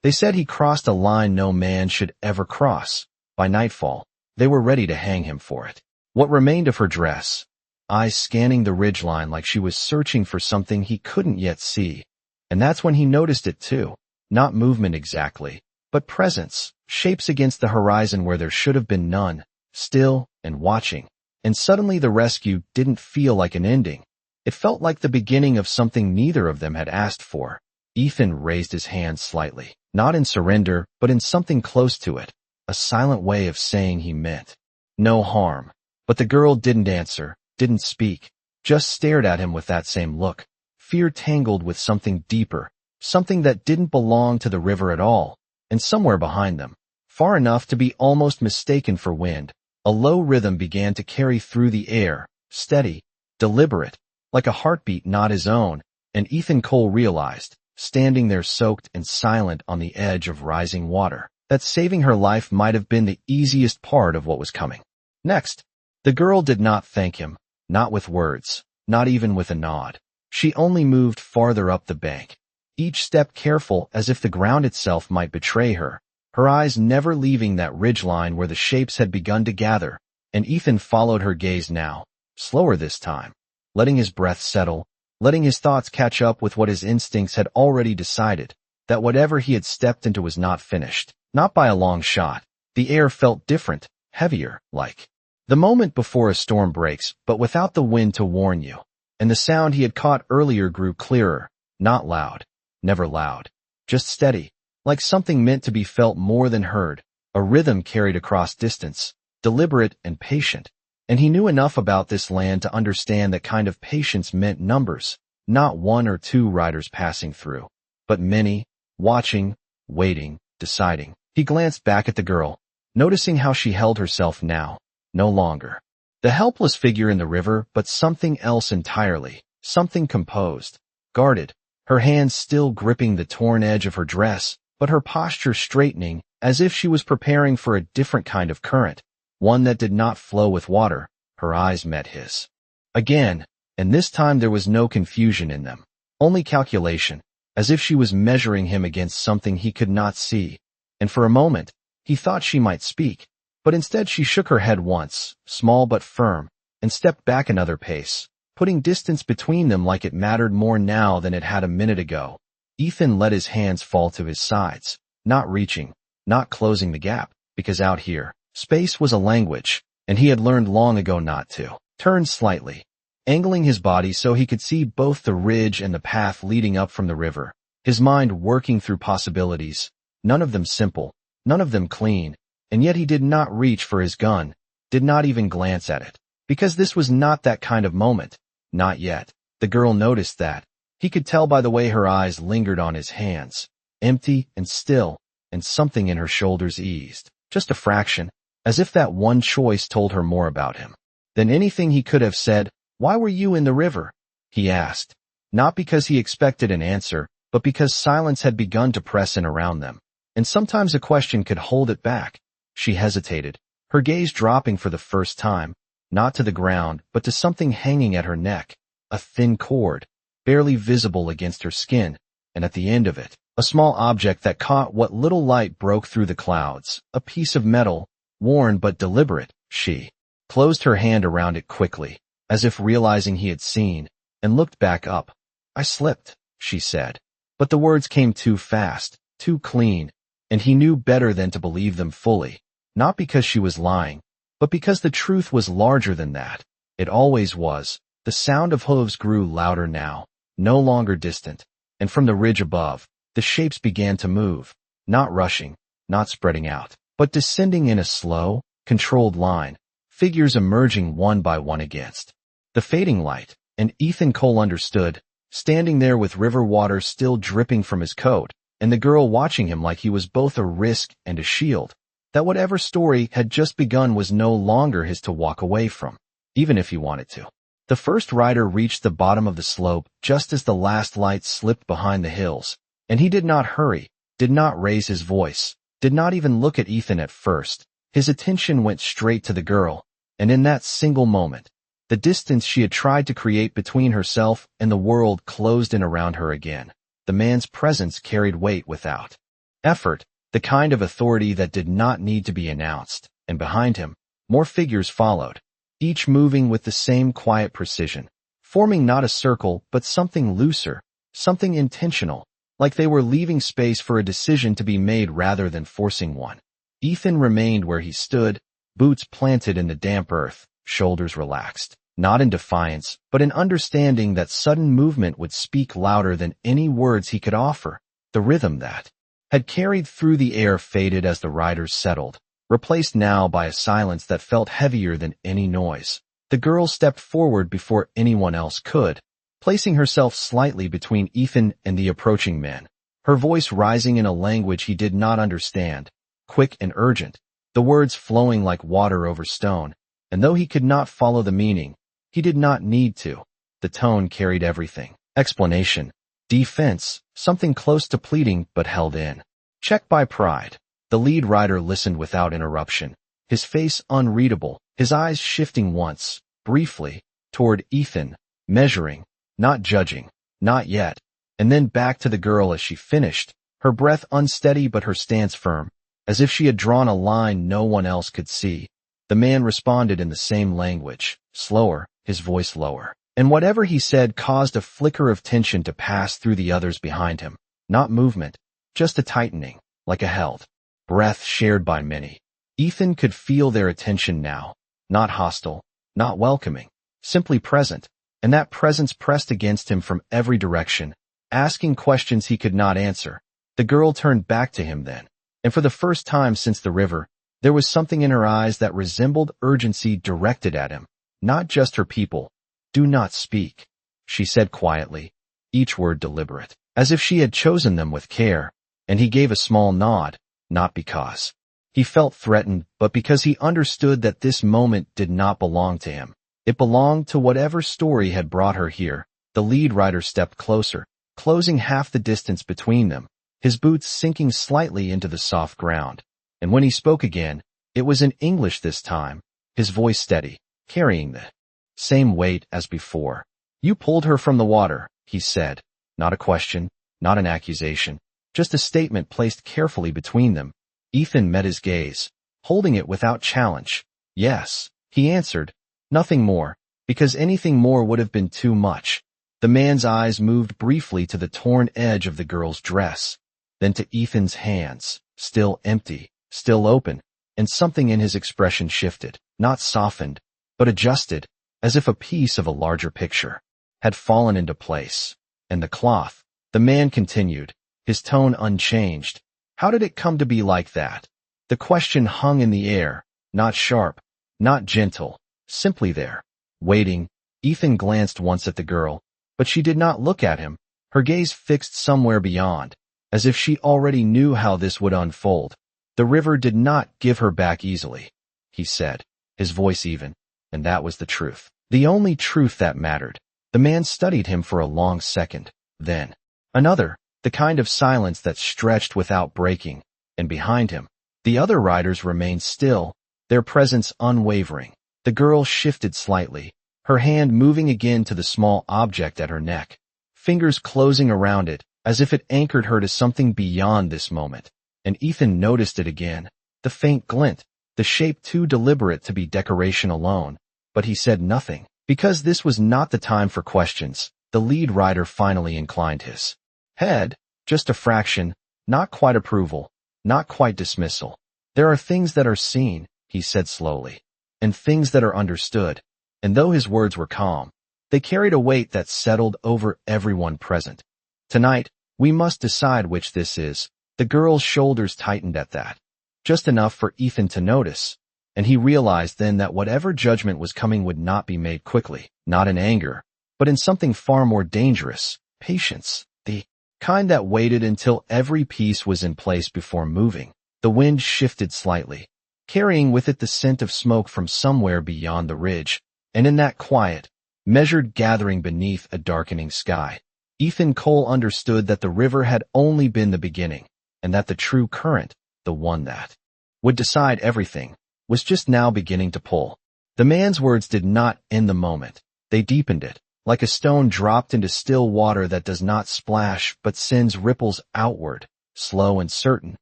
They said he crossed a line no man should ever cross. By nightfall, they were ready to hang him for it. What remained of her dress? Eyes scanning the ridgeline like she was searching for something he couldn't yet see. And that's when he noticed it too. Not movement exactly, but presence, shapes against the horizon where there should have been none, still and watching. And suddenly the rescue didn't feel like an ending. It felt like the beginning of something neither of them had asked for. Ethan raised his hand slightly, not in surrender, but in something close to it, a silent way of saying he meant no harm. But the girl didn't answer, didn't speak, just stared at him with that same look, fear tangled with something deeper, something that didn't belong to the river at all, and somewhere behind them, far enough to be almost mistaken for wind, a low rhythm began to carry through the air, steady, deliberate, like a heartbeat not his own, and Ethan Cole realized, standing there soaked and silent on the edge of rising water, that saving her life might have been the easiest part of what was coming. Next, the girl did not thank him, not with words, not even with a nod. She only moved farther up the bank, each step careful as if the ground itself might betray her, her eyes never leaving that ridgeline where the shapes had begun to gather, and Ethan followed her gaze now, slower this time, letting his breath settle, letting his thoughts catch up with what his instincts had already decided, that whatever he had stepped into was not finished, not by a long shot. The air felt different, heavier, like the moment before a storm breaks, but without the wind to warn you. And the sound he had caught earlier grew clearer, not loud, never loud, just steady, like something meant to be felt more than heard, a rhythm carried across distance, deliberate and patient. And he knew enough about this land to understand that kind of patience meant numbers, not one or two riders passing through, but many, watching, waiting, deciding. He glanced back at the girl, noticing how she held herself now, no longer the helpless figure in the river, but something else entirely, something composed, guarded, her hands still gripping the torn edge of her dress, but her posture straightening, as if she was preparing for a different kind of current, one that did not flow with water. Her eyes met his again, and this time there was no confusion in them, only calculation, as if she was measuring him against something he could not see. And for a moment, he thought she might speak, but instead she shook her head once, small but firm, and stepped back another pace, putting distance between them like it mattered more now than it had a minute ago. Ethan let his hands fall to his sides, not reaching, not closing the gap, because out here, space was a language, and he had learned long ago not to. Turned slightly, angling his body so he could see both the ridge and the path leading up from the river, his mind working through possibilities, none of them simple, none of them clean, and yet he did not reach for his gun, did not even glance at it, because this was not that kind of moment, not yet. The girl noticed that. He could tell by the way her eyes lingered on his hands, empty and still, and something in her shoulders eased, just a fraction, as if that one choice told her more about him than anything he could have said. "Why were you in the river?" he asked, not because he expected an answer, but because silence had begun to press in around them, and sometimes a question could hold it back. She hesitated, her gaze dropping for the first time, not to the ground, but to something hanging at her neck, a thin cord, barely visible against her skin, and at the end of it, a small object that caught what little light broke through the clouds, a piece of metal, worn but deliberate. She closed her hand around it quickly, as if realizing he had seen, and looked back up. "I slipped," she said. But the words came too fast, too clean, and he knew better than to believe them fully, not because she was lying, but because the truth was larger than that. It always was. The sound of hooves grew louder now, no longer distant, and from the ridge above, the shapes began to move, not rushing, not spreading out, but descending in a slow, controlled line, figures emerging one by one against the fading light. And Ethan Cole understood, standing there with river water still dripping from his coat, and the girl watching him like he was both a risk and a shield, that whatever story had just begun was no longer his to walk away from, even if he wanted to. The first rider reached the bottom of the slope just as the last light slipped behind the hills, and he did not hurry, did not raise his voice, did not even look at Ethan at first. His attention went straight to the girl, and in that single moment, the distance she had tried to create between herself and the world closed in around her again. The man's presence carried weight without effort, the kind of authority that did not need to be announced, and behind him, more figures followed, each moving with the same quiet precision, forming not a circle but something looser, something intentional, like they were leaving space for a decision to be made rather than forcing one. Ethan remained where he stood, boots planted in the damp earth, shoulders relaxed, not in defiance, but in understanding that sudden movement would speak louder than any words he could offer. The rhythm that had carried through the air faded as the riders settled, replaced now by a silence that felt heavier than any noise. The girl stepped forward before anyone else could, placing herself slightly between Ethan and the approaching men, her voice rising in a language he did not understand, quick and urgent, the words flowing like water over stone, and though he could not follow the meaning, he did not need to. The tone carried everything. Explanation, defense, something close to pleading but held in check by pride. The lead rider listened without interruption, his face unreadable, his eyes shifting once, briefly, toward Ethan, measuring, not judging, not yet, and then back to the girl as she finished, her breath unsteady but her stance firm, as if she had drawn a line no one else could see. The man responded in the same language, slower, his voice lower, and whatever he said caused a flicker of tension to pass through the others behind him. Not movement, just a tightening, like a held breath shared by many. Ethan could feel their attention now, not hostile, not welcoming, simply present, and that presence pressed against him from every direction, asking questions he could not answer. The girl turned back to him then, and for the first time since the river, there was something in her eyes that resembled urgency directed at him, not just her people. "Do not speak," she said quietly, each word deliberate, as if she had chosen them with care, and he gave a small nod, not because he felt threatened, but because he understood that this moment did not belong to him. It belonged to whatever story had brought her here. The lead rider stepped closer, closing half the distance between them, his boots sinking slightly into the soft ground. And when he spoke again, it was in English this time, his voice steady, carrying the same weight as before. "You pulled her from the water," he said, not a question, not an accusation, just a statement placed carefully between them. Ethan met his gaze, holding it without challenge. "Yes," he answered, nothing more, because anything more would have been too much. The man's eyes moved briefly to the torn edge of the girl's dress, then to Ethan's hands, still empty, still open, and something in his expression shifted, not softened, but adjusted, as if a piece of a larger picture had fallen into place. "And the cloth," the man continued, his tone unchanged. "How did it come to be like that?" The question hung in the air, not sharp, not gentle, simply there, waiting. Ethan glanced once at the girl, but she did not look at him, her gaze fixed somewhere beyond, as if she already knew how this would unfold. "The river did not give her back easily," he said, his voice even, and that was the truth. The only truth that mattered. The man studied him for a long second, then another, the kind of silence that stretched without breaking, and behind him, the other riders remained still, their presence unwavering. The girl shifted slightly, her hand moving again to the small object at her neck, fingers closing around it, as if it anchored her to something beyond this moment. And Ethan noticed it again, the faint glint, the shape too deliberate to be decoration alone. But he said nothing, because this was not the time for questions. The lead rider finally inclined his head, just a fraction, not quite approval, not quite dismissal. "There are things that are seen," he said slowly, "and things that are understood." And though his words were calm, they carried a weight that settled over everyone present. "Tonight, we must decide which this is." The girl's shoulders tightened at that, just enough for Ethan to notice, and he realized then that whatever judgment was coming would not be made quickly, not in anger, but in something far more dangerous, patience, the kind that waited until every piece was in place before moving. The wind shifted slightly, carrying with it the scent of smoke from somewhere beyond the ridge, and in that quiet, measured gathering beneath a darkening sky, Ethan Cole understood that the river had only been the beginning, and that the true current, the one that would decide everything, was just now beginning to pull. The man's words did not end the moment. They deepened it, like a stone dropped into still water that does not splash but sends ripples outward. slow and certain,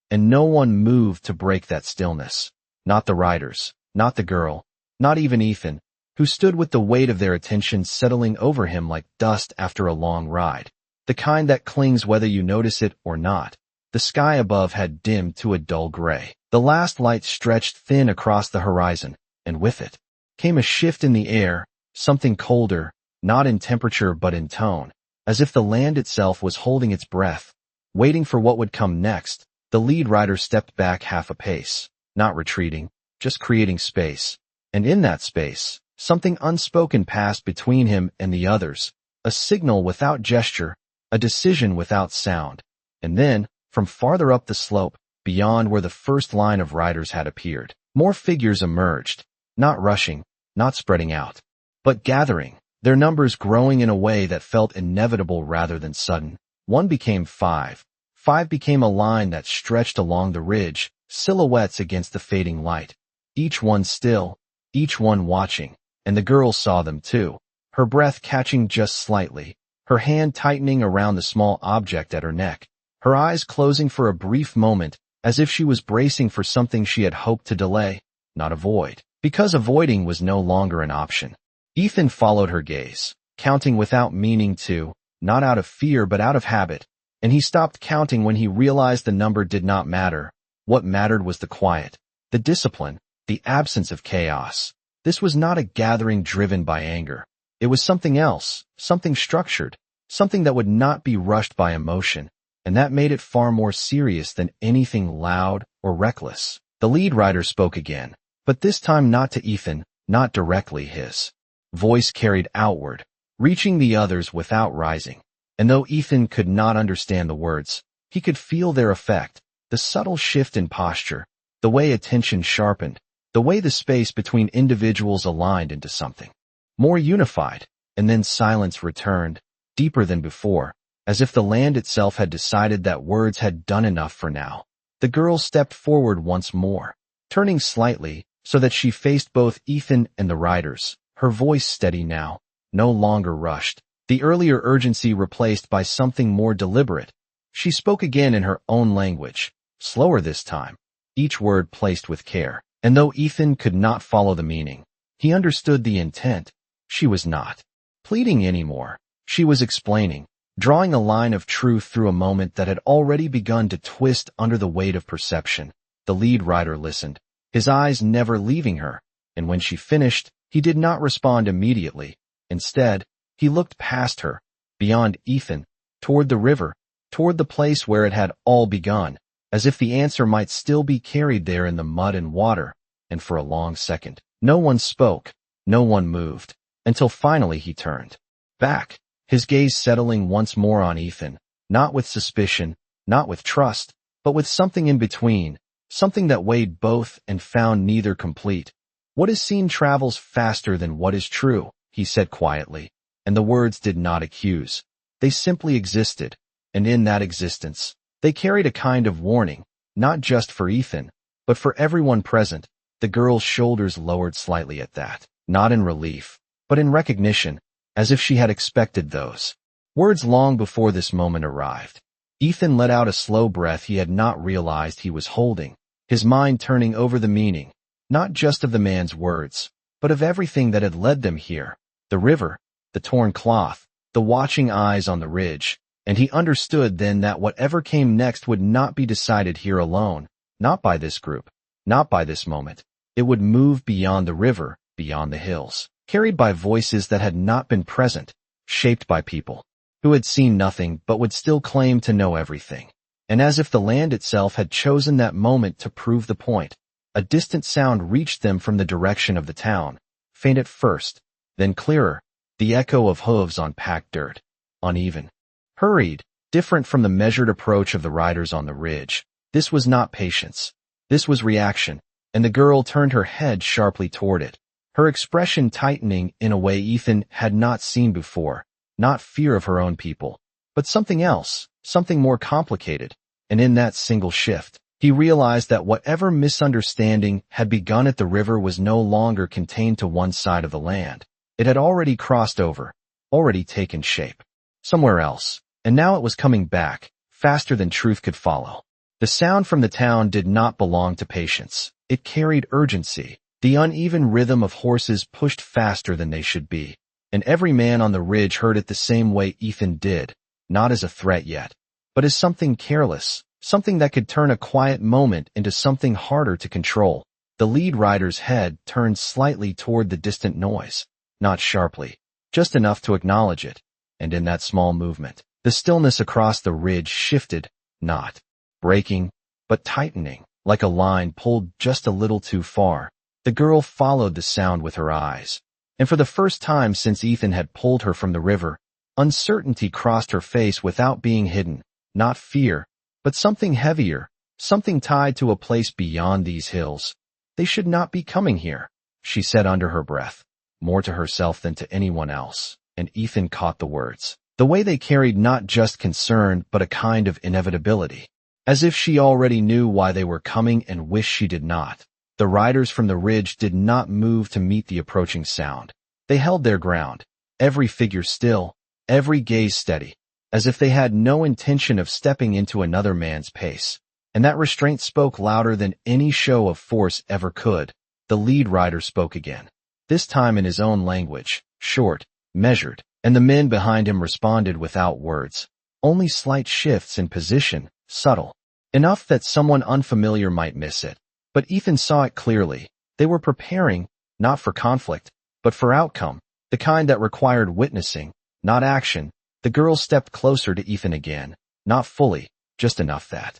and no one moved to break that stillness. Not the riders, not the girl, not even Ethan, who stood with the weight of their attention settling over him like dust after a long ride. The kind that clings whether you notice it or not. The sky above had dimmed to a dull gray. The last light stretched thin across the horizon, and with it came a shift in the air, something colder, not in temperature but in tone, as if the land itself was holding its breath, waiting for what would come next. The lead rider stepped back half a pace, not retreating, just creating space. And in that space, something unspoken passed between him and the others, a signal without gesture, a decision without sound. And then, from farther up the slope, beyond where the first line of riders had appeared, more figures emerged, not rushing, not spreading out, but gathering, their numbers growing in a way that felt inevitable rather than sudden. One became five. Five became a line that stretched along the ridge, silhouettes against the fading light. Each one still, each one watching, and the girl saw them too, her breath catching just slightly, her hand tightening around the small object at her neck, her eyes closing for a brief moment, as if she was bracing for something she had hoped to delay, not avoid, because avoiding was no longer an option. Ethan followed her gaze, counting without meaning to, not out of fear but out of habit, and he stopped counting when he realized the number did not matter. What mattered was the quiet, the discipline, the absence of chaos. This was not a gathering driven by anger. It was something else, something structured, something that would not be rushed by emotion, and that made it far more serious than anything loud or reckless. The lead rider spoke again, but this time not to Ethan, not directly. His voice carried outward, reaching the others without rising. And though Ethan could not understand the words, he could feel their effect, the subtle shift in posture, the way attention sharpened, the way the space between individuals aligned into something more unified. And then silence returned, deeper than before, as if the land itself had decided that words had done enough for now. The girl stepped forward once more, turning slightly so that she faced both Ethan and the riders, her voice steady now, no longer rushed, the earlier urgency replaced by something more deliberate. She spoke again in her own language, slower this time, each word placed with care. And though Ethan could not follow the meaning, he understood the intent. She was not pleading anymore. She was explaining, drawing a line of truth through a moment that had already begun to twist under the weight of perception. The lead rider listened, his eyes never leaving her, and when she finished, he did not respond immediately. Instead, he looked past her, beyond Ethan, toward the river, toward the place where it had all begun, as if the answer might still be carried there in the mud and water. And for a long second, no one spoke, no one moved, until finally he turned back, his gaze settling once more on Ethan, not with suspicion, not with trust, but with something in between, something that weighed both and found neither complete. What is seen travels faster than what is true, he said quietly, and the words did not accuse. They simply existed, and in that existence, they carried a kind of warning, not just for Ethan, but for everyone present. The girl's shoulders lowered slightly at that, not in relief, but in recognition, as if she had expected those words long before this moment arrived. Ethan let out a slow breath he had not realized he was holding, his mind turning over the meaning, not just of the man's words, but of everything that had led them here, the river, the torn cloth, the watching eyes on the ridge. And he understood then that whatever came next would not be decided here alone, not by this group, not by this moment. It would move beyond the river, beyond the hills, carried by voices that had not been present, shaped by people who had seen nothing but would still claim to know everything. And as if the land itself had chosen that moment to prove the point, a distant sound reached them from the direction of the town, faint at first, then clearer, the echo of hooves on packed dirt, uneven, hurried, different from the measured approach of the riders on the ridge. This was not patience. This was reaction, and the girl turned her head sharply toward it, her expression tightening in a way Ethan had not seen before, not fear of her own people, but something else, something more complicated. And in that single shift, he realized that whatever misunderstanding had begun at the river was no longer contained to one side of the land. It had already crossed over, already taken shape somewhere else, and now it was coming back, faster than truth could follow. The sound from the town did not belong to patience. It carried urgency. The uneven rhythm of horses pushed faster than they should be. And every man on the ridge heard it the same way Ethan did, not as a threat yet, but as something careless, something that could turn a quiet moment into something harder to control. The lead rider's head turned slightly toward the distant noise, not sharply, just enough to acknowledge it, and in that small movement, the stillness across the ridge shifted, not breaking, but tightening, like a line pulled just a little too far. The girl followed the sound with her eyes, and for the first time since Ethan had pulled her from the river, uncertainty crossed her face without being hidden, not fear, but something heavier, something tied to a place beyond these hills. They should not be coming here, she said under her breath, more to herself than to anyone else, and Ethan caught the words. The way they carried not just concern but a kind of inevitability, as if she already knew why they were coming and wished she did not. The riders from the ridge did not move to meet the approaching sound. They held their ground, every figure still, every gaze steady, as if they had no intention of stepping into another man's pace. And that restraint spoke louder than any show of force ever could. The lead rider spoke again, this time in his own language, short, measured, and the men behind him responded without words. Only slight shifts in position, subtle, enough that someone unfamiliar might miss it. But Ethan saw it clearly. They were preparing, not for conflict, but for outcome, the kind that required witnessing, not action. The girl stepped closer to Ethan again, not fully, just enough that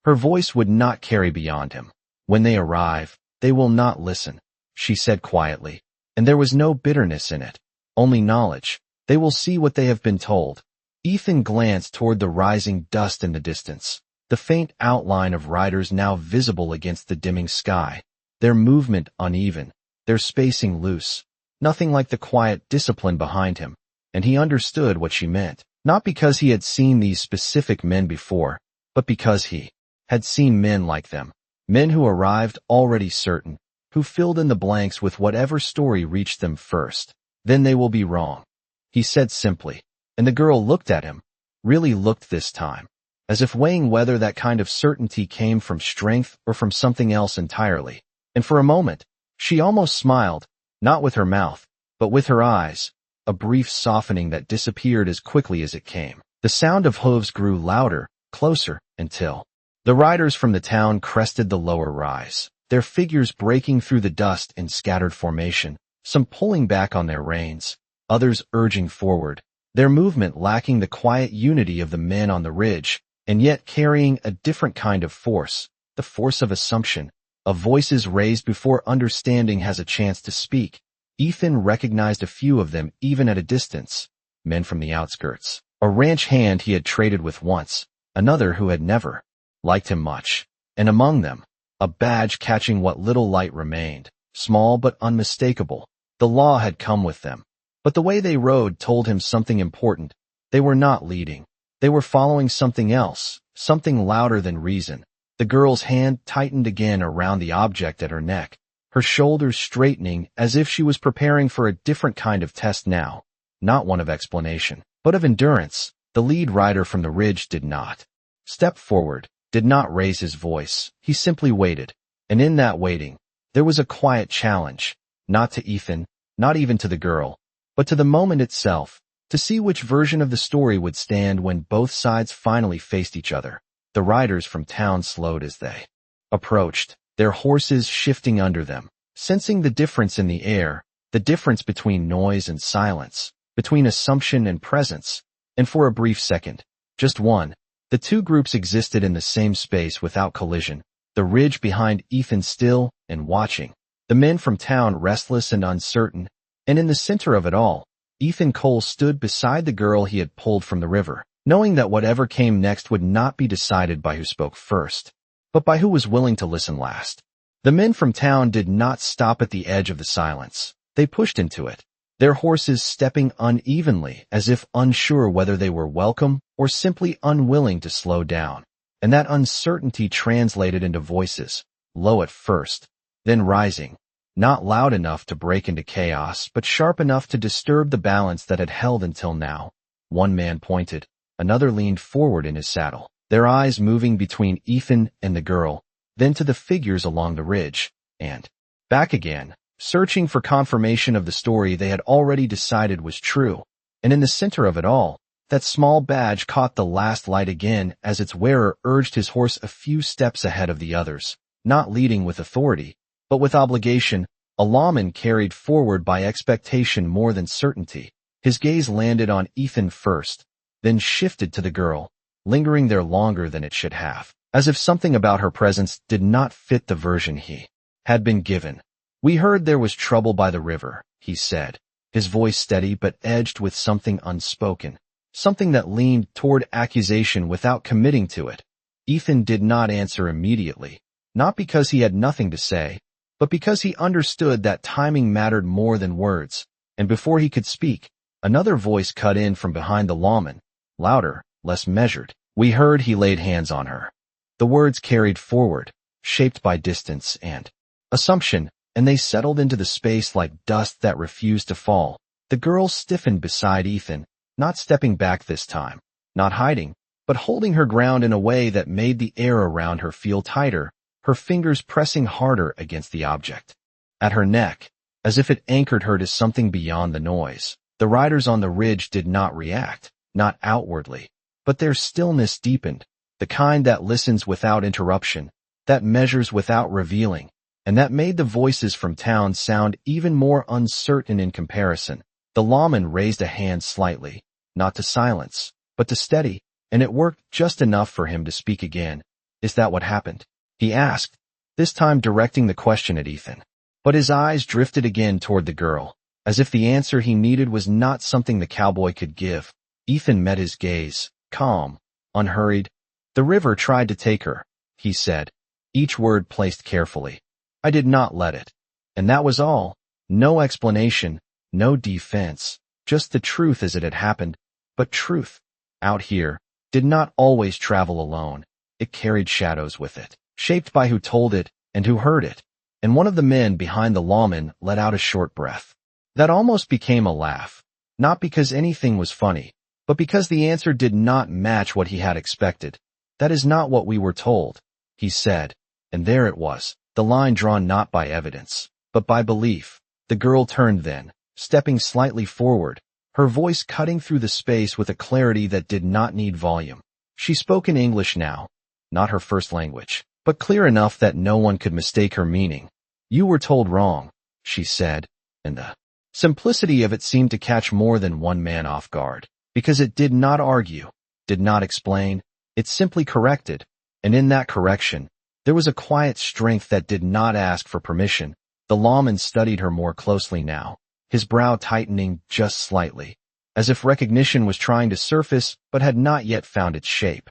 her voice would not carry beyond him. When they arrive, they will not listen, she said quietly, and there was no bitterness in it, only knowledge. They will see what they have been told. Ethan glanced toward the rising dust in the distance, the faint outline of riders now visible against the dimming sky, their movement uneven, their spacing loose, nothing like the quiet discipline behind him, and he understood what she meant, not because he had seen these specific men before, but because he had seen men like them, men who arrived already certain, who filled in the blanks with whatever story reached them first. Then they will be wrong, he said simply, and the girl looked at him, really looked this time, as if weighing whether that kind of certainty came from strength or from something else entirely. And for a moment, she almost smiled, not with her mouth, but with her eyes, a brief softening that disappeared as quickly as it came. The sound of hooves grew louder, closer, until the riders from the town crested the lower rise, their figures breaking through the dust in scattered formation, some pulling back on their reins, others urging forward, their movement lacking the quiet unity of the men on the ridge, and yet carrying a different kind of force, the force of assumption, of voices raised before understanding has a chance to speak. Ethan recognized a few of them even at a distance, men from the outskirts, a ranch hand he had traded with once, another who had never liked him much, and among them, a badge catching what little light remained, small but unmistakable. The law had come with them, but the way they rode told him something important. They were not leading. They were following something else, something louder than reason. The girl's hand tightened again around the object at her neck, her shoulders straightening as if she was preparing for a different kind of test now, not one of explanation, but of endurance. The lead rider from the ridge did not step forward, did not raise his voice. He simply waited, and in that waiting, there was a quiet challenge, not to Ethan, not even to the girl, but to the moment itself, to see which version of the story would stand when both sides finally faced each other. The riders from town slowed as they approached, their horses shifting under them, sensing the difference in the air, the difference between noise and silence, between assumption and presence. And for a brief second, just one, the two groups existed in the same space without collision, the ridge behind Ethan still and watching, the men from town restless and uncertain, and in the center of it all, Ethan Cole stood beside the girl he had pulled from the river, knowing that whatever came next would not be decided by who spoke first, but by who was willing to listen last. The men from town did not stop at the edge of the silence. They pushed into it, their horses stepping unevenly as if unsure whether they were welcome or simply unwilling to slow down. And that uncertainty translated into voices, low at first, then rising, not loud enough to break into chaos, but sharp enough to disturb the balance that had held until now. One man pointed, another leaned forward in his saddle, their eyes moving between Ethan and the girl, then to the figures along the ridge, and back again, searching for confirmation of the story they had already decided was true. And in the center of it all, that small badge caught the last light again as its wearer urged his horse a few steps ahead of the others, not leading with authority, but with obligation, a lawman carried forward by expectation more than certainty. His gaze landed on Ethan first, then shifted to the girl, lingering there longer than it should have, as if something about her presence did not fit the version he had been given. "We heard there was trouble by the river," he said, his voice steady but edged with something unspoken, something that leaned toward accusation without committing to it. Ethan did not answer immediately, not because he had nothing to say, but because he understood that timing mattered more than words, and before he could speak, another voice cut in from behind the lawman, louder, less measured. "We heard he laid hands on her." The words carried forward, shaped by distance and assumption, and they settled into the space like dust that refused to fall. The girl stiffened beside Ethan, not stepping back this time, not hiding, but holding her ground in a way that made the air around her feel tighter, her fingers pressing harder against the object at her neck, as if it anchored her to something beyond the noise. The riders on the ridge did not react, not outwardly, but their stillness deepened, the kind that listens without interruption, that measures without revealing, and that made the voices from town sound even more uncertain in comparison. The lawman raised a hand slightly, not to silence, but to steady, and it worked just enough for him to speak again. "Is that what happened?" he asked, this time directing the question at Ethan. But his eyes drifted again toward the girl, as if the answer he needed was not something the cowboy could give. Ethan met his gaze, calm, unhurried. "The river tried to take her," he said, each word placed carefully. "I did not let it." And that was all. No explanation, no defense, just the truth as it had happened. But truth, out here, did not always travel alone. It carried shadows with it, shaped by who told it and who heard it. And one of the men behind the lawman let out a short breath that almost became a laugh, not because anything was funny, but because the answer did not match what he had expected. "That is not what we were told," he said, and there it was, the line drawn not by evidence, but by belief. The girl turned then, stepping slightly forward, her voice cutting through the space with a clarity that did not need volume. She spoke in English now, not her first language, but clear enough that no one could mistake her meaning. "You were told wrong," she said, and the simplicity of it seemed to catch more than one man off guard, because it did not argue, did not explain, it simply corrected, and in that correction, there was a quiet strength that did not ask for permission. The lawman studied her more closely now, his brow tightening just slightly, as if recognition was trying to surface but had not yet found its shape.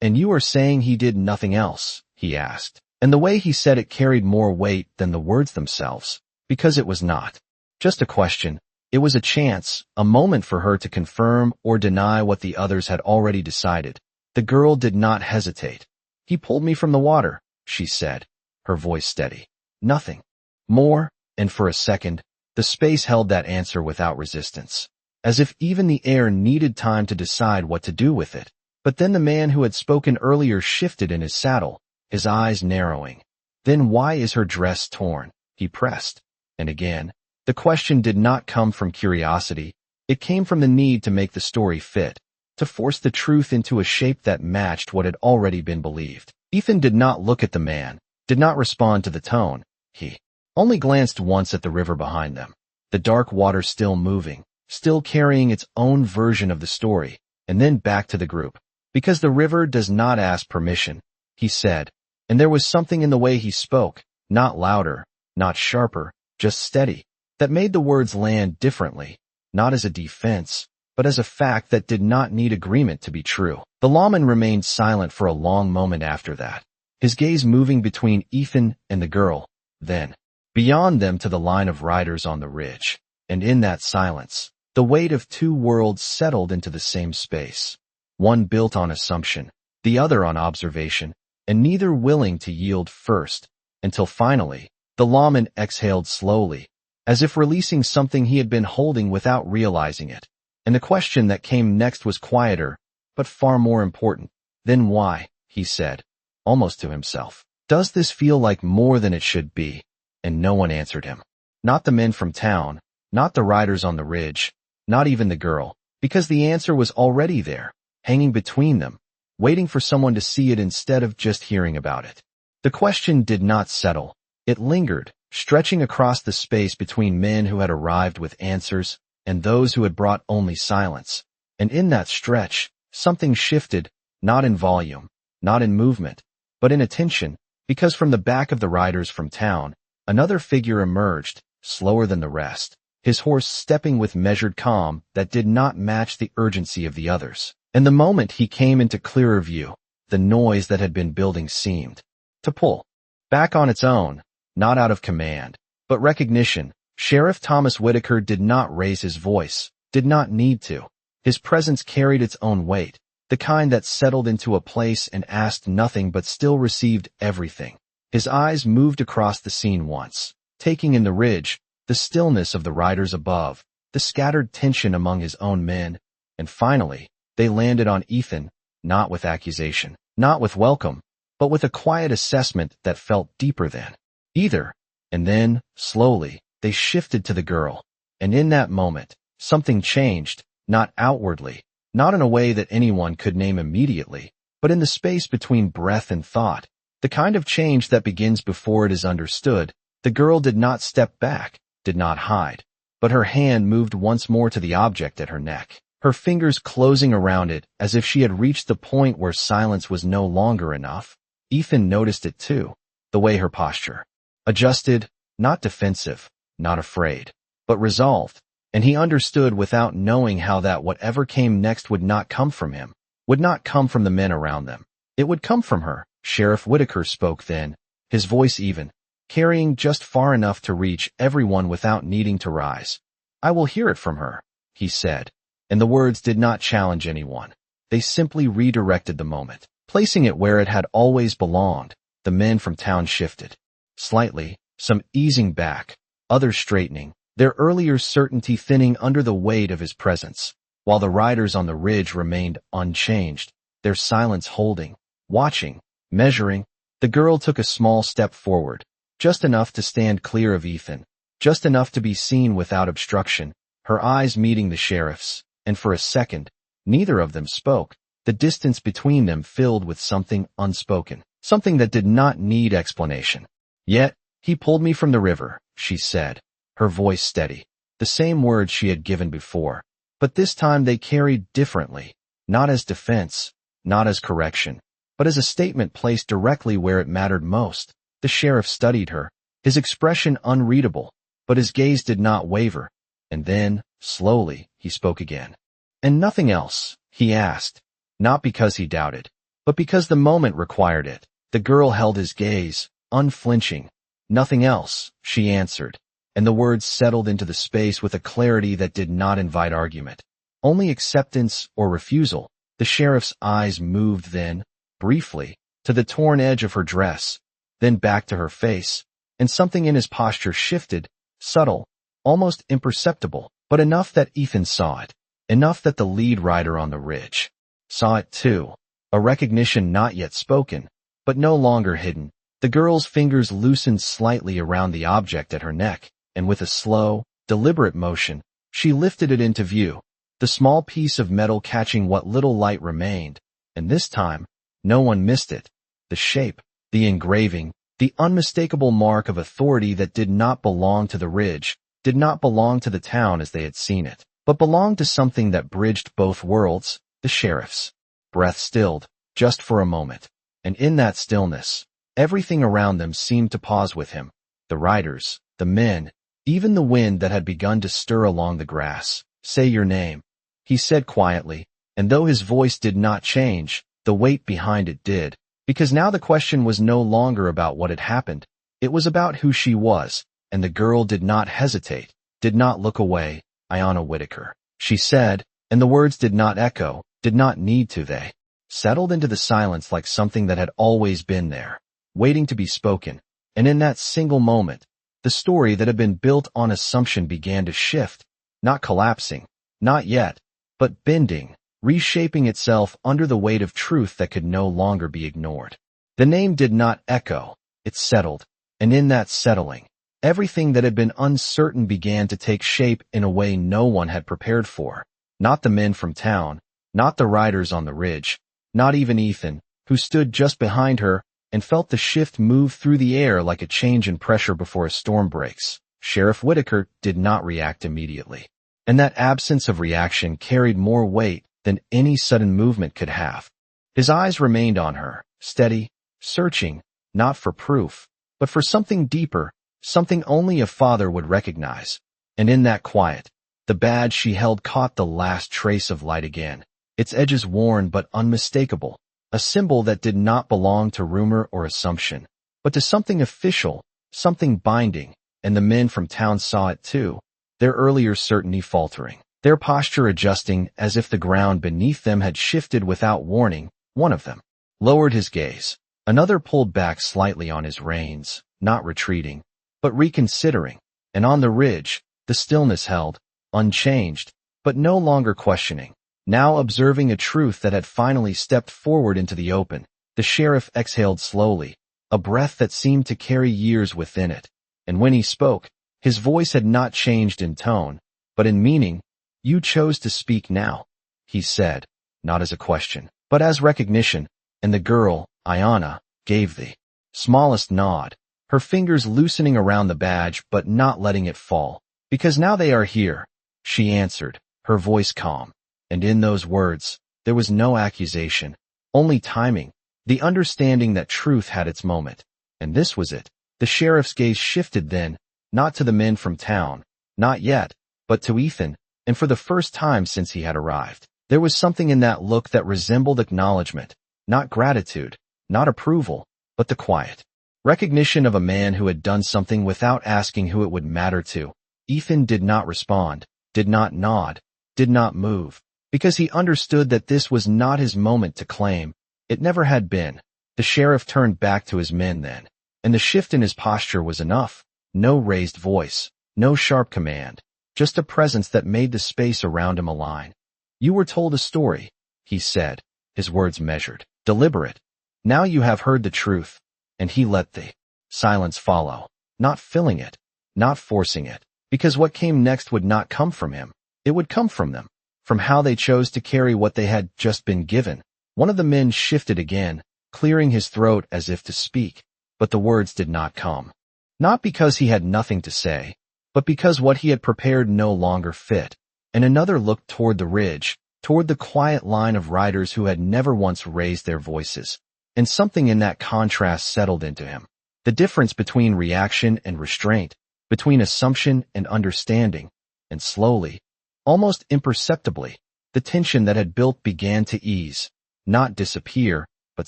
"And you are saying he did nothing else?" he asked, and the way he said it carried more weight than the words themselves, because it was not just a question, it was a chance, a moment for her to confirm or deny what the others had already decided. The girl did not hesitate. "He pulled me from the water," she said, her voice steady. Nothing more, and for a second, the space held that answer without resistance, as if even the air needed time to decide what to do with it. But then the man who had spoken earlier shifted in his saddle, his eyes narrowing. "Then why is her dress torn?" he pressed. And again, the question did not come from curiosity, it came from the need to make the story fit, to force the truth into a shape that matched what had already been believed. Ethan did not look at the man, did not respond to the tone. He only glanced once at the river behind them, the dark water still moving, still carrying its own version of the story, and then back to the group. "Because the river does not ask permission," he said, and there was something in the way he spoke, not louder, not sharper, just steady, that made the words land differently, not as a defense, but as a fact that did not need agreement to be true. The lawman remained silent for a long moment after that, his gaze moving between Ethan and the girl, then beyond them to the line of riders on the ridge. And in that silence, the weight of two worlds settled into the same space, one built on assumption, the other on observation, and neither willing to yield first, until finally, the lawman exhaled slowly, as if releasing something he had been holding without realizing it. And the question that came next was quieter, but far more important. Then why, he said, almost to himself, does this feel like more than it should be? And no one answered him. Not the men from town, not the riders on the ridge, not even the girl, because the answer was already there, hanging between them, waiting for someone to see it instead of just hearing about it. The question did not settle. It lingered, stretching across the space between men who had arrived with answers and those who had brought only silence. And in that stretch, something shifted, not in volume, not in movement, but in attention, because from the back of the riders from town, another figure emerged, slower than the rest, his horse stepping with measured calm that did not match the urgency of the others. And the moment he came into clearer view, the noise that had been building seemed to pull back on its own, not out of command, but recognition. Sheriff Thomas Whitaker did not raise his voice, did not need to. His presence carried its own weight, the kind that settled into a place and asked nothing but still received everything. His eyes moved across the scene once, taking in the ridge, the stillness of the riders above, the scattered tension among his own men, and finally, they landed on Ethan, not with accusation, not with welcome, but with a quiet assessment that felt deeper than either. And then, slowly, they shifted to the girl. And in that moment, something changed, not outwardly, not in a way that anyone could name immediately, but in the space between breath and thought, the kind of change that begins before it is understood. The girl did not step back, did not hide, but her hand moved once more to the object at her neck, her fingers closing around it as if she had reached the point where silence was no longer enough. Ethan noticed it too, the way her posture adjusted, not defensive, not afraid, but resolved, and he understood without knowing how that whatever came next would not come from him, would not come from the men around them. It would come from her. Sheriff Whitaker spoke then, his voice even, carrying just far enough to reach everyone without needing to rise. I will hear it from her, he said, and the words did not challenge anyone. They simply redirected the moment, placing it where it had always belonged. The men from town shifted slightly, some easing back, others straightening, their earlier certainty thinning under the weight of his presence, while the riders on the ridge remained unchanged, their silence holding, watching, measuring. The girl took a small step forward, just enough to stand clear of Ethan, just enough to be seen without obstruction, her eyes meeting the sheriff's, and for a second, neither of them spoke, the distance between them filled with something unspoken, something that did not need explanation. Yet, he pulled me from the river, she said, her voice steady, the same words she had given before, but this time they carried differently, not as defense, not as correction, but as a statement placed directly where it mattered most. The sheriff studied her, his expression unreadable, but his gaze did not waver, and then, slowly, he spoke again. And nothing else, he asked, not because he doubted, but because the moment required it. The girl held his gaze, unflinching. Nothing else, she answered, and the words settled into the space with a clarity that did not invite argument. Only acceptance or refusal. The sheriff's eyes moved then, briefly, to the torn edge of her dress, then back to her face, and something in his posture shifted, subtle, almost imperceptible, but enough that Ethan saw it, enough that the lead rider on the ridge saw it too. A recognition not yet spoken, but no longer hidden. The girl's fingers loosened slightly around the object at her neck, and with a slow, deliberate motion, she lifted it into view, the small piece of metal catching what little light remained, and this time, no one missed it. The shape, the engraving, the unmistakable mark of authority that did not belong to the ridge, did not belong to the town as they had seen it, but belonged to something that bridged both worlds, the sheriff's. Breath stilled, just for a moment, and in that stillness, everything around them seemed to pause with him. The riders, the men, even the wind that had begun to stir along the grass. Say your name, he said quietly, and though his voice did not change, the weight behind it did, because now the question was no longer about what had happened, it was about who she was, and the girl did not hesitate, did not look away. Ayanna Whitaker, she said, and the words did not echo, did not need to. They settled into the silence like something that had always been there, waiting to be spoken, and in that single moment, the story that had been built on assumption began to shift, not collapsing, not yet, but bending, reshaping itself under the weight of truth that could no longer be ignored. The name did not echo, it settled, and in that settling, everything that had been uncertain began to take shape in a way no one had prepared for. Not the men from town, not the riders on the ridge, not even Ethan, who stood just behind her and felt the shift move through the air like a change in pressure before a storm breaks. Sheriff Whitaker did not react immediately, and that absence of reaction carried more weight than any sudden movement could have. His eyes remained on her, steady, searching, not for proof, but for something deeper, something only a father would recognize. And in that quiet, the badge she held caught the last trace of light again, its edges worn but unmistakable, a symbol that did not belong to rumor or assumption, but to something official, something binding, and the men from town saw it too, their earlier certainty faltering, their posture adjusting as if the ground beneath them had shifted without warning. One of them lowered his gaze. Another pulled back slightly on his reins, not retreating, but reconsidering, and on the ridge, the stillness held, unchanged, but no longer questioning. Now observing a truth that had finally stepped forward into the open, the sheriff exhaled slowly, a breath that seemed to carry years within it. And when he spoke, his voice had not changed in tone, but in meaning. "You chose to speak now," he said, not as a question, but as recognition, and the girl, Ayanna, gave the smallest nod, her fingers loosening around the badge but not letting it fall. "Because now they are here," she answered, her voice calm. And in those words, there was no accusation, only timing, the understanding that truth had its moment. And this was it. The sheriff's gaze shifted then, not to the men from town, not yet, but to Ethan, and for the first time since he had arrived. There was something in that look that resembled acknowledgement, not gratitude, not approval, but the quiet recognition of a man who had done something without asking who it would matter to. Ethan did not respond, did not nod, did not move, because he understood that this was not his moment to claim. It never had been. The sheriff turned back to his men then, and the shift in his posture was enough. No raised voice, no sharp command, just a presence that made the space around him align. "You were told a story," he said, his words measured, deliberate. "Now you have heard the truth." And he let the silence follow, not filling it, not forcing it, because what came next would not come from him. It would come from them, from how they chose to carry what they had just been given. One of the men shifted again, clearing his throat as if to speak, but the words did not come. Not because he had nothing to say, but because what he had prepared no longer fit. And another looked toward the ridge, toward the quiet line of riders who had never once raised their voices. And something in that contrast settled into him. The difference between reaction and restraint, between assumption and understanding. And slowly, almost imperceptibly, the tension that had built began to ease, not disappear, but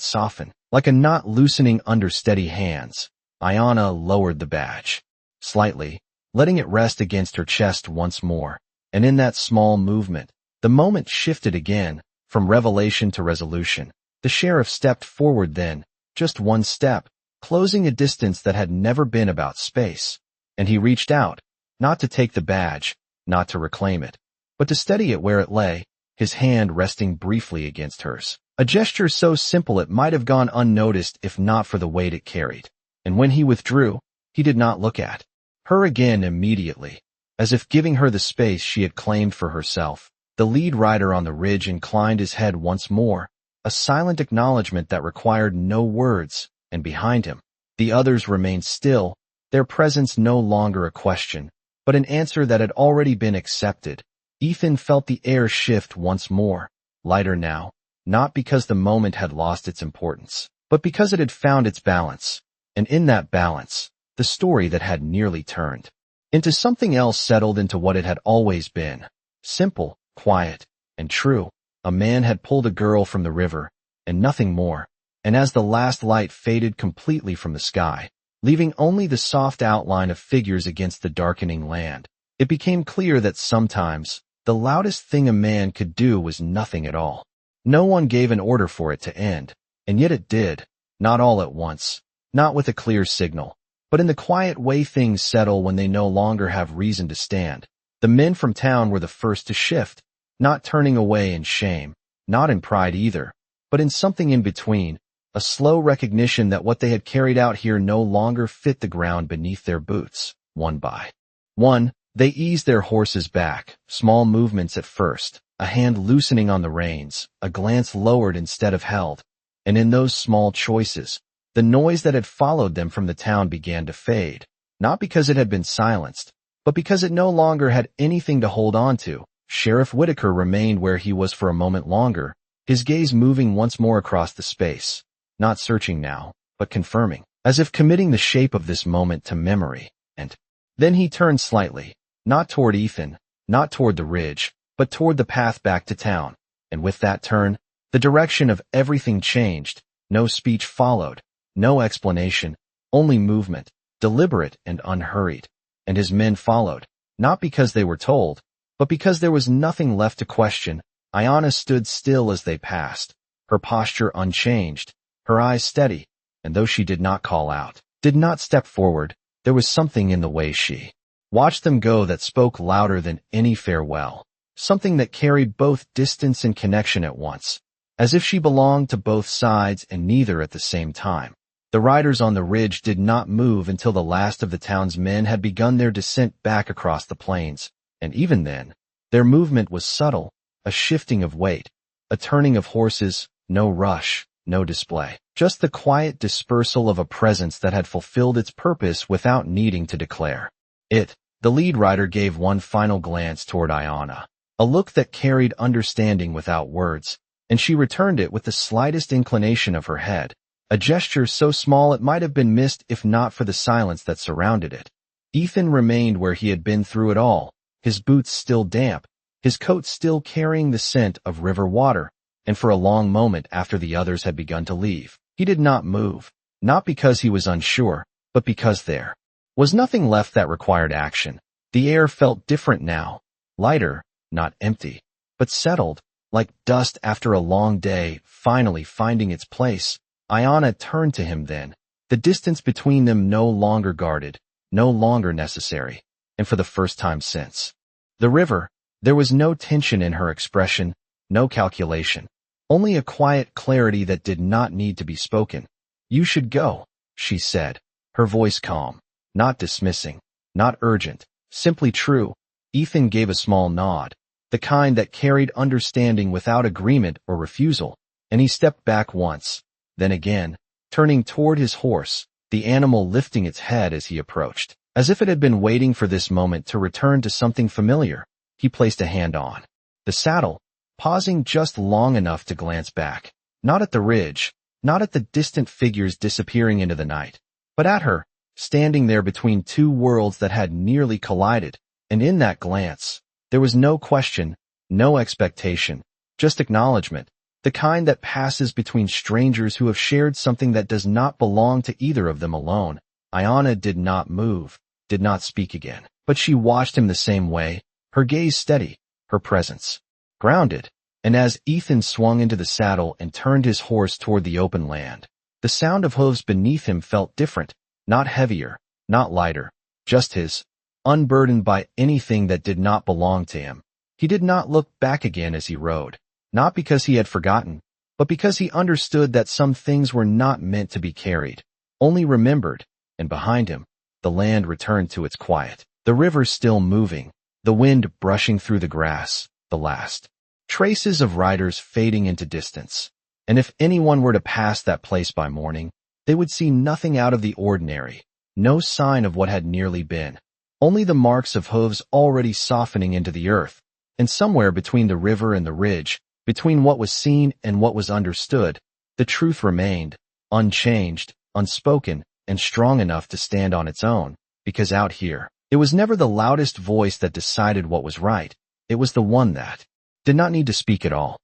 soften, like a knot loosening under steady hands. Ayanna lowered the badge slightly, letting it rest against her chest once more. And in that small movement, the moment shifted again, from revelation to resolution. The sheriff stepped forward then, just one step, closing a distance that had never been about space. And he reached out, not to take the badge, not to reclaim it, but to steady it where it lay, his hand resting briefly against hers. A gesture so simple it might have gone unnoticed if not for the weight it carried. And when he withdrew, he did not look at her again immediately, as if giving her the space she had claimed for herself. The lead rider on the ridge inclined his head once more, a silent acknowledgement that required no words, and behind him, the others remained still, their presence no longer a question, but an answer that had already been accepted. Ethan felt the air shift once more, lighter now, not because the moment had lost its importance, but because it had found its balance. And in that balance, the story that had nearly turned into something else settled into what it had always been. Simple, quiet, and true. A man had pulled a girl from the river, and nothing more. And as the last light faded completely from the sky, leaving only the soft outline of figures against the darkening land, it became clear that sometimes, the loudest thing a man could do was nothing at all. No one gave an order for it to end, and yet it did, not all at once, not with a clear signal, but in the quiet way things settle when they no longer have reason to stand. The men from town were the first to shift, not turning away in shame, not in pride either, but in something in between, a slow recognition that what they had carried out here no longer fit the ground beneath their boots. One by one, they eased their horses back, small movements at first, a hand loosening on the reins, a glance lowered instead of held. And in those small choices, the noise that had followed them from the town began to fade, not because it had been silenced, but because it no longer had anything to hold on to. Sheriff Whitaker remained where he was for a moment longer, his gaze moving once more across the space, not searching now, but confirming, as if committing the shape of this moment to memory. And then he turned slightly, not toward Ethan, not toward the ridge, but toward the path back to town. And with that turn, the direction of everything changed. No speech followed, no explanation, only movement, deliberate and unhurried. And his men followed, not because they were told, but because there was nothing left to question. Ayanna stood still as they passed, her posture unchanged, her eyes steady, and though she did not call out, did not step forward, there was something in the way she watched them go that spoke louder than any farewell, something that carried both distance and connection at once, as if she belonged to both sides and neither at the same time. The riders on the ridge did not move until the last of the town's men had begun their descent back across the plains, and even then, their movement was subtle, a shifting of weight, a turning of horses, no rush, no display, just the quiet dispersal of a presence that had fulfilled its purpose without needing to declare it. The lead rider gave one final glance toward Ayanna, a look that carried understanding without words, and she returned it with the slightest inclination of her head, a gesture so small it might have been missed if not for the silence that surrounded it. Ethan remained where he had been through it all, his boots still damp, his coat still carrying the scent of river water, and for a long moment after the others had begun to leave, he did not move, not because he was unsure, but because there was nothing left that required action. The air felt different now, lighter, not empty, but settled, like dust after a long day, finally finding its place. Ayanna turned to him then, the distance between them no longer guarded, no longer necessary, and for the first time since the river, there was no tension in her expression, no calculation, only a quiet clarity that did not need to be spoken. "You should go," she said, her voice calm, not dismissing, not urgent, simply true. Ethan gave a small nod, the kind that carried understanding without agreement or refusal, and he stepped back once, then again, turning toward his horse, the animal lifting its head as he approached, as if it had been waiting for this moment to return to something familiar. He placed a hand on the saddle, pausing just long enough to glance back, not at the ridge, not at the distant figures disappearing into the night, but at her, standing there between two worlds that had nearly collided, and in that glance, there was no question, no expectation, just acknowledgement, the kind that passes between strangers who have shared something that does not belong to either of them alone. Ayanna did not move, did not speak again, but she watched him the same way, her gaze steady, her presence grounded, and as Ethan swung into the saddle and turned his horse toward the open land, the sound of hooves beneath him felt different, not heavier, not lighter, just his, unburdened by anything that did not belong to him. He did not look back again as he rode, not because he had forgotten, but because he understood that some things were not meant to be carried, only remembered, and behind him, the land returned to its quiet, the river still moving, the wind brushing through the grass, the last traces of riders fading into distance. And if anyone were to pass that place by morning, they would see nothing out of the ordinary, no sign of what had nearly been, only the marks of hooves already softening into the earth, and somewhere between the river and the ridge, between what was seen and what was understood, the truth remained, unchanged, unspoken, and strong enough to stand on its own, because out here, it was never the loudest voice that decided what was right, it was the one that did not need to speak at all.